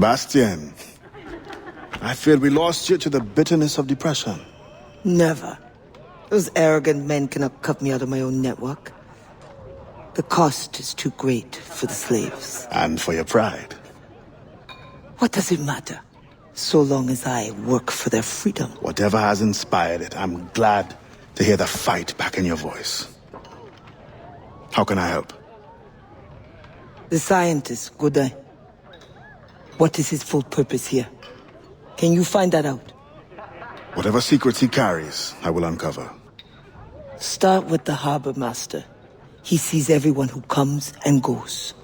Bastien, I feared we lost you to the bitterness of depression. Never. Those arrogant men cannot cut me out of my own network. The cost is too great for the slaves. And for your pride. What does it matter? So long as I work for their freedom. Whatever has inspired it, I'm glad to hear the fight back in your voice. How can I help? The scientist, Godin. What is his full purpose here? Can you find that out? Whatever secrets he carries, I will uncover. Start with the harbor master. He sees everyone who comes and goes.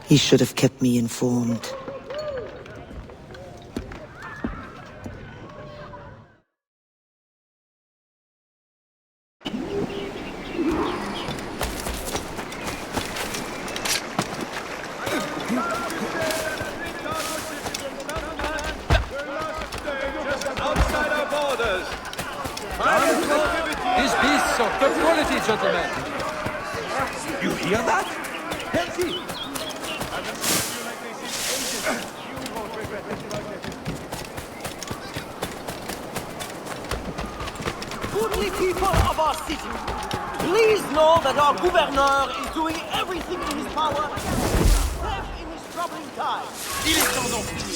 He should have kept me informed. These beasts of top quality, gentlemen. You hear that? Merci. Goodly people of our city, please know that our gouverneur is doing everything in his power to help in this troubling time. Il est temps d'en finir.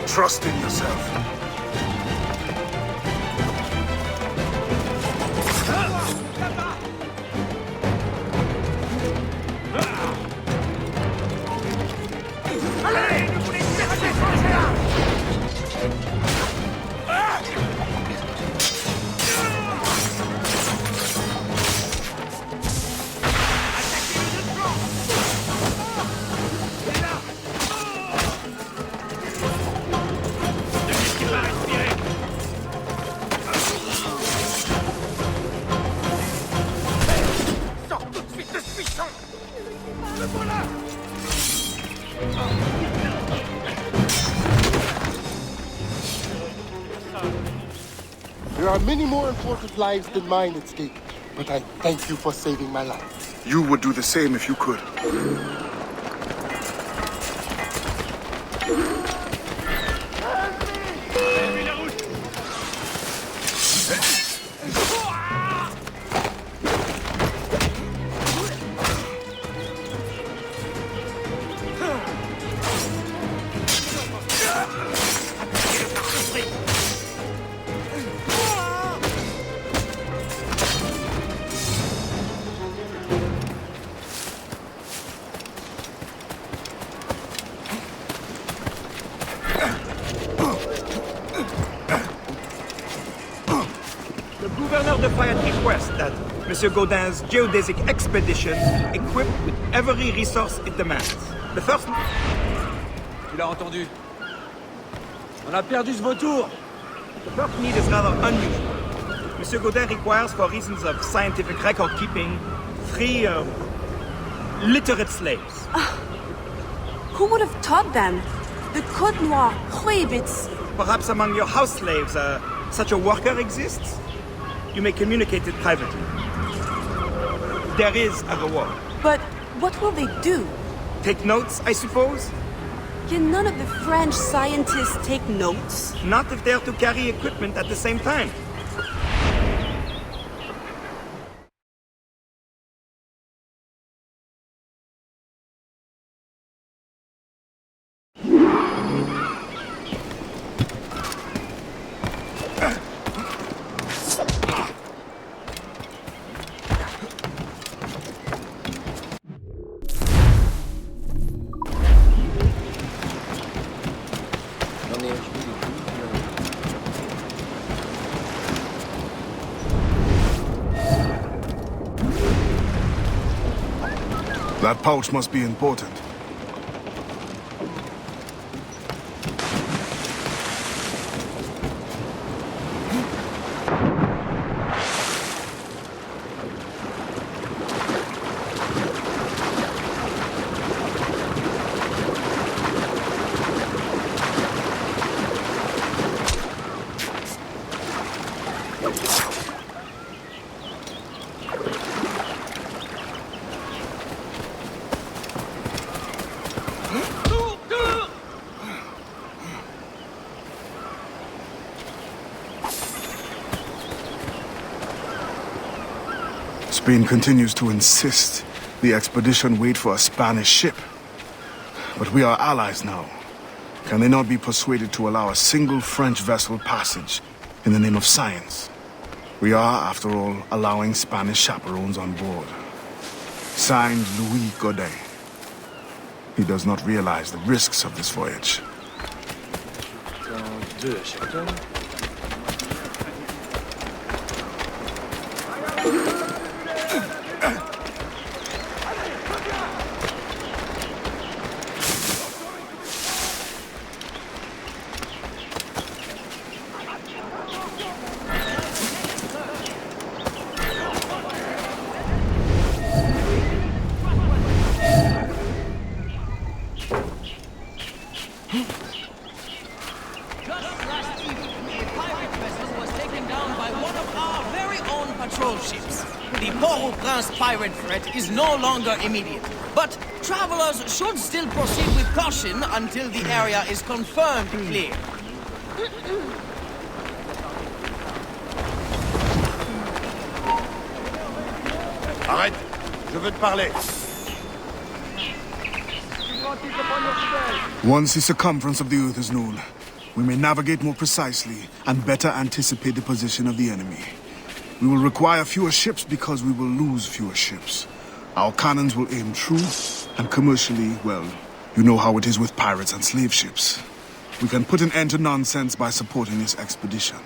Trust in yourself. There are many more important lives than mine at stake, but I thank you for saving my life. You would do the same if you could. The gouverneur de Fayette requests that Monsieur Godin's geodesic expedition equipped with every resource it demands. The first... Tu l'as entendu. On a perdu ce vautour. The first need is rather unusual. Monsieur Godin requires, for reasons of scientific record keeping, 3 literate slaves. Who would have taught them? The Code Noir prohibits. Perhaps among your house slaves, such a worker exists? You may communicate it privately. There is a reward. But what will they do? Take notes, I suppose? Can none of the French scientists take notes? Not if they are to carry equipment at the same time. That pouch must be important. Spain continues to insist the expedition wait for a Spanish ship. But we are allies now. Can they not be persuaded to allow a single French vessel passage in the name of science? We are, after all, allowing Spanish chaperones on board. Signed, Louis Godet. He does not realize the risks of this voyage. Pirate threat is no longer immediate, but travelers should still proceed with caution until the area is confirmed clear. Arrête! Je veux te parler. Once the circumference of the Earth is known, we may navigate more precisely and better anticipate the position of the enemy. We will require fewer ships because we will lose fewer ships. Our cannons will aim true, and commercially, well, you know how it is with pirates and slave ships. We can put an end to nonsense by supporting this expedition.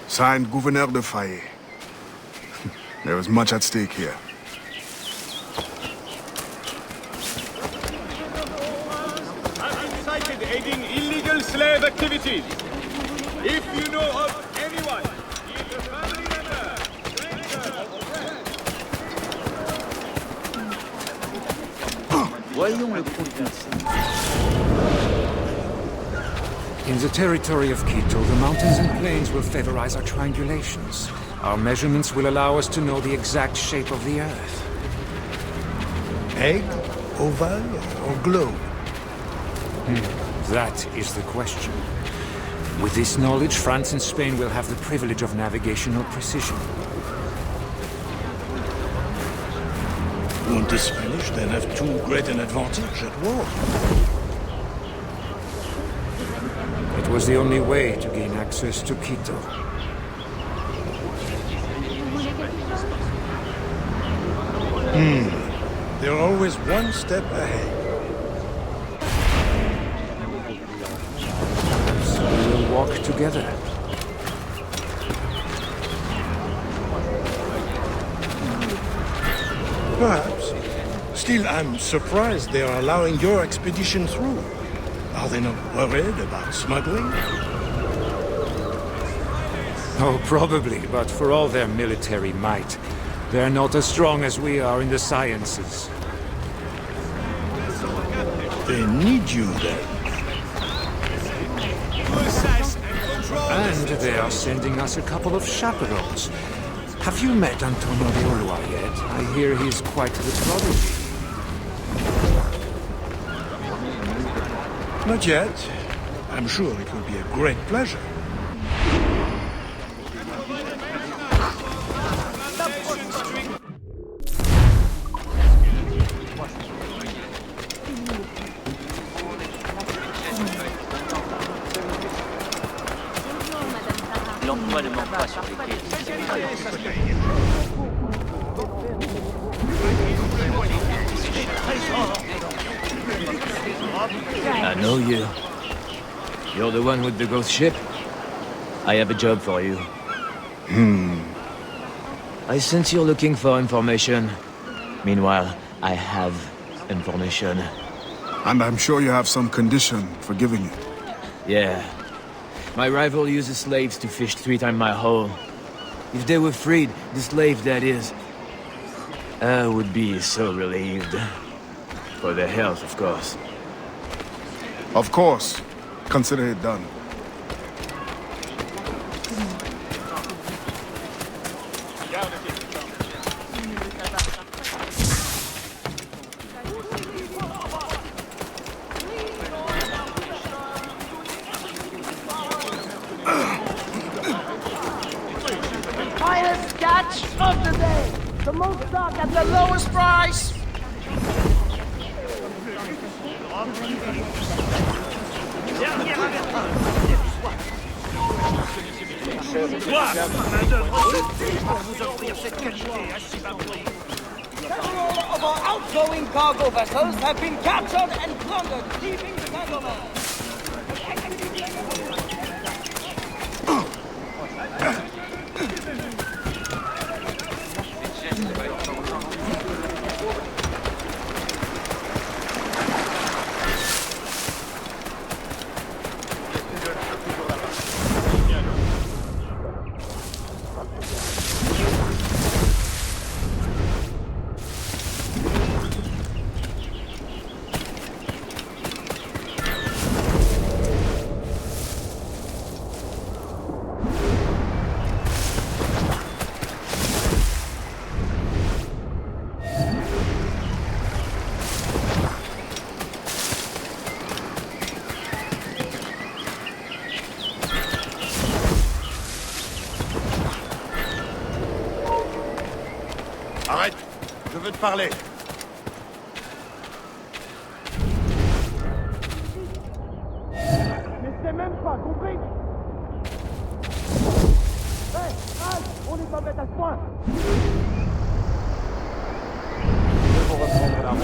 Signed, Gouverneur de Fayet. There is much at stake here. I've been cited aiding illegal slave activities. If you know of anyone, either family member, stranger, or friend. Voyons le contexte. In the territory of Quito, the mountains and plains will favorize our triangulations. Our measurements will allow us to know the exact shape of the Earth. Egg, oval, or globe? That is the question. With this knowledge, France and Spain will have the privilege of navigational precision. Won't the Spanish then have too great an advantage at war? It was the only way to gain access to Quito. They're always one step ahead. So we will walk together. Perhaps. Still, I'm surprised they are allowing your expedition through. Are they not worried about smuggling? Oh, probably, but for all their military might, they're not as strong as we are in the sciences. They need you then. And they are sending us a couple of chaperones. Have you met Antonio de Ulloa yet? I hear he's quite the prodigy. Not yet. I'm sure it will be a great pleasure. L'emploi ne manque pas sur les quais. I know you. You're the one with the ghost ship? I have a job for you. I sense you're looking for information. Meanwhile, I have information. And I'm sure you have some condition for giving it. Yeah. My rival uses slaves to fish 3 times my haul. If they were freed, the slave that is, I would be so relieved. For their health, of course. Of course. Consider it done. Highest catch of the day. The most stock at the lowest price. Several of our outgoing cargo vessels have been captured and plundered, leaving Saint-Domingue. Arrête! Je veux te parler. Mais c'est même pas compris. Hé, halte! On n'est pas bête à ce point. Il faut reprendre la route.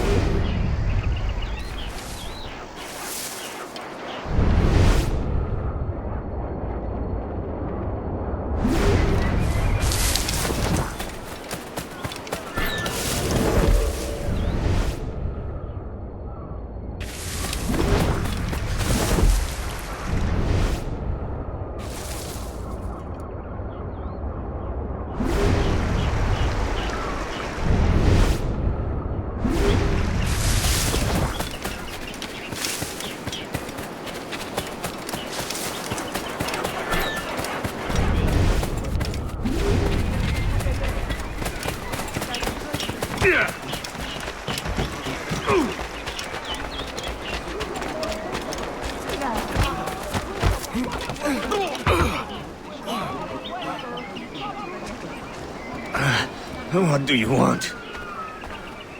What do you want?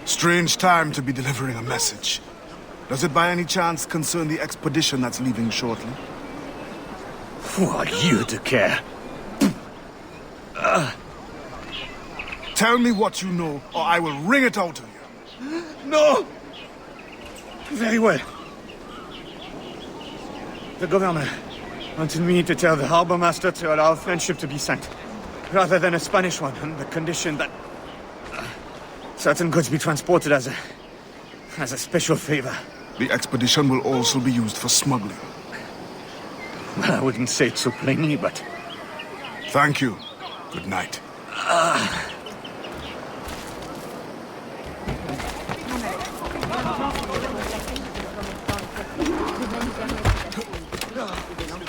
Strange time to be delivering a message. Does it by any chance concern the expedition that's leaving shortly? Who are you to care? Tell me what you know, or I will wring it out of you. No! Very well. The governor wanted me to tell the harbor master to allow a French ship to be sent, rather than a Spanish one, on the condition that certain goods be transported as a special favor. The expedition will also be used for smuggling. Well, I wouldn't say it so plainly, but... Thank you. Good night.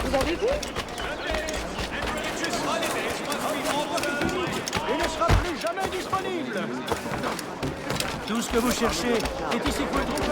Vous avez vu? Il ne sera plus jamais disponible. Tout ce que vous cherchez est ici pour le trouver.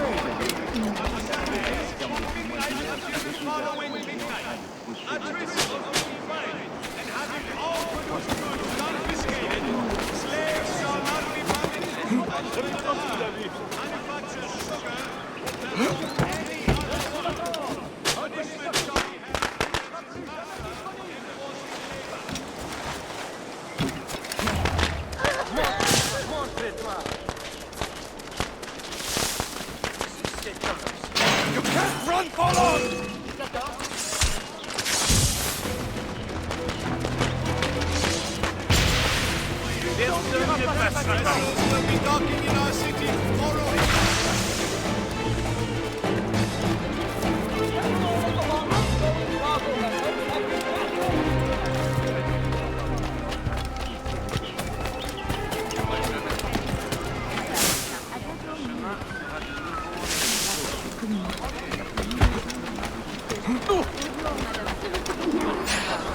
We'll be docking in our city tomorrow.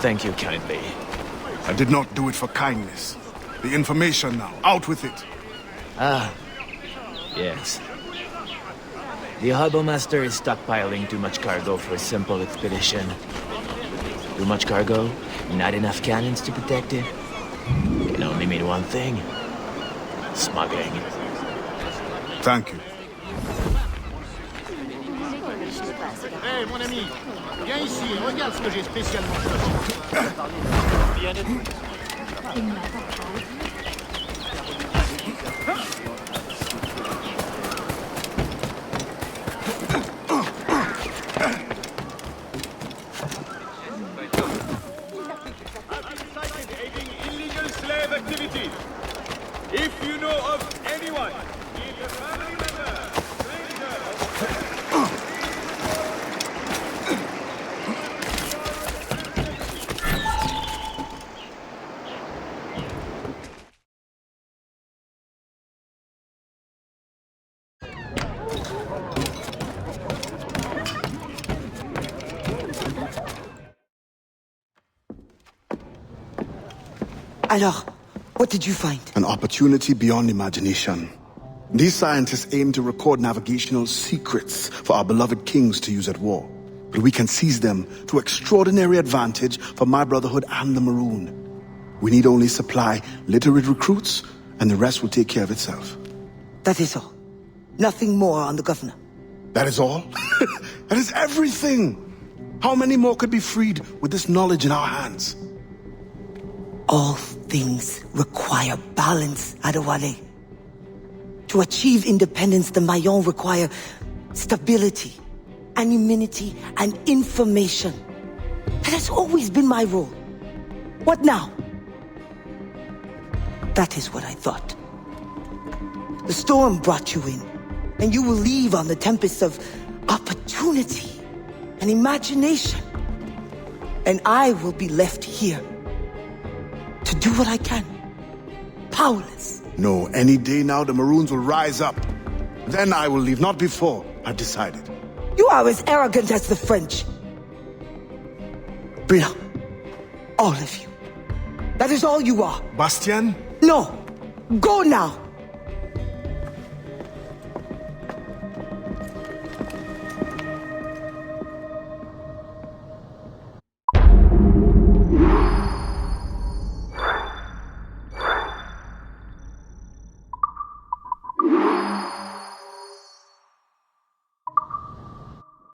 Thank you kindly. I did not do it for kindness. The information now. Out with it. Yes. The Harbor Master is stockpiling too much cargo for a simple expedition. Too much cargo, not enough cannons to protect it. Can only mean one thing. Smuggling. Thank you. Hey, mon ami, viens ici, regarde ce que j'ai spécialement. Aiding illegal slave activities. If you know of anyone, be it a family member, Alors, what did you find? An opportunity beyond imagination. These scientists aim to record navigational secrets for our beloved kings to use at war. But we can seize them to extraordinary advantage for my Brotherhood and the Maroon. We need only supply literate recruits, and the rest will take care of itself. That is all. Nothing more on the governor. That is all? That is everything! How many more could be freed with this knowledge in our hands? All things require balance, Adewale. To achieve independence, the Mayon require stability, anonymity, and information. That has always been my role. What now? That is what I thought. The storm brought you in, and you will leave on the tempest of opportunity and imagination. And I will be left here to do what I can. Powerless. No, any day now the Maroons will rise up. Then I will leave, not before. I've decided. You are as arrogant as the French. Blanc. All of you. That is all you are. Bastien? No. Go now.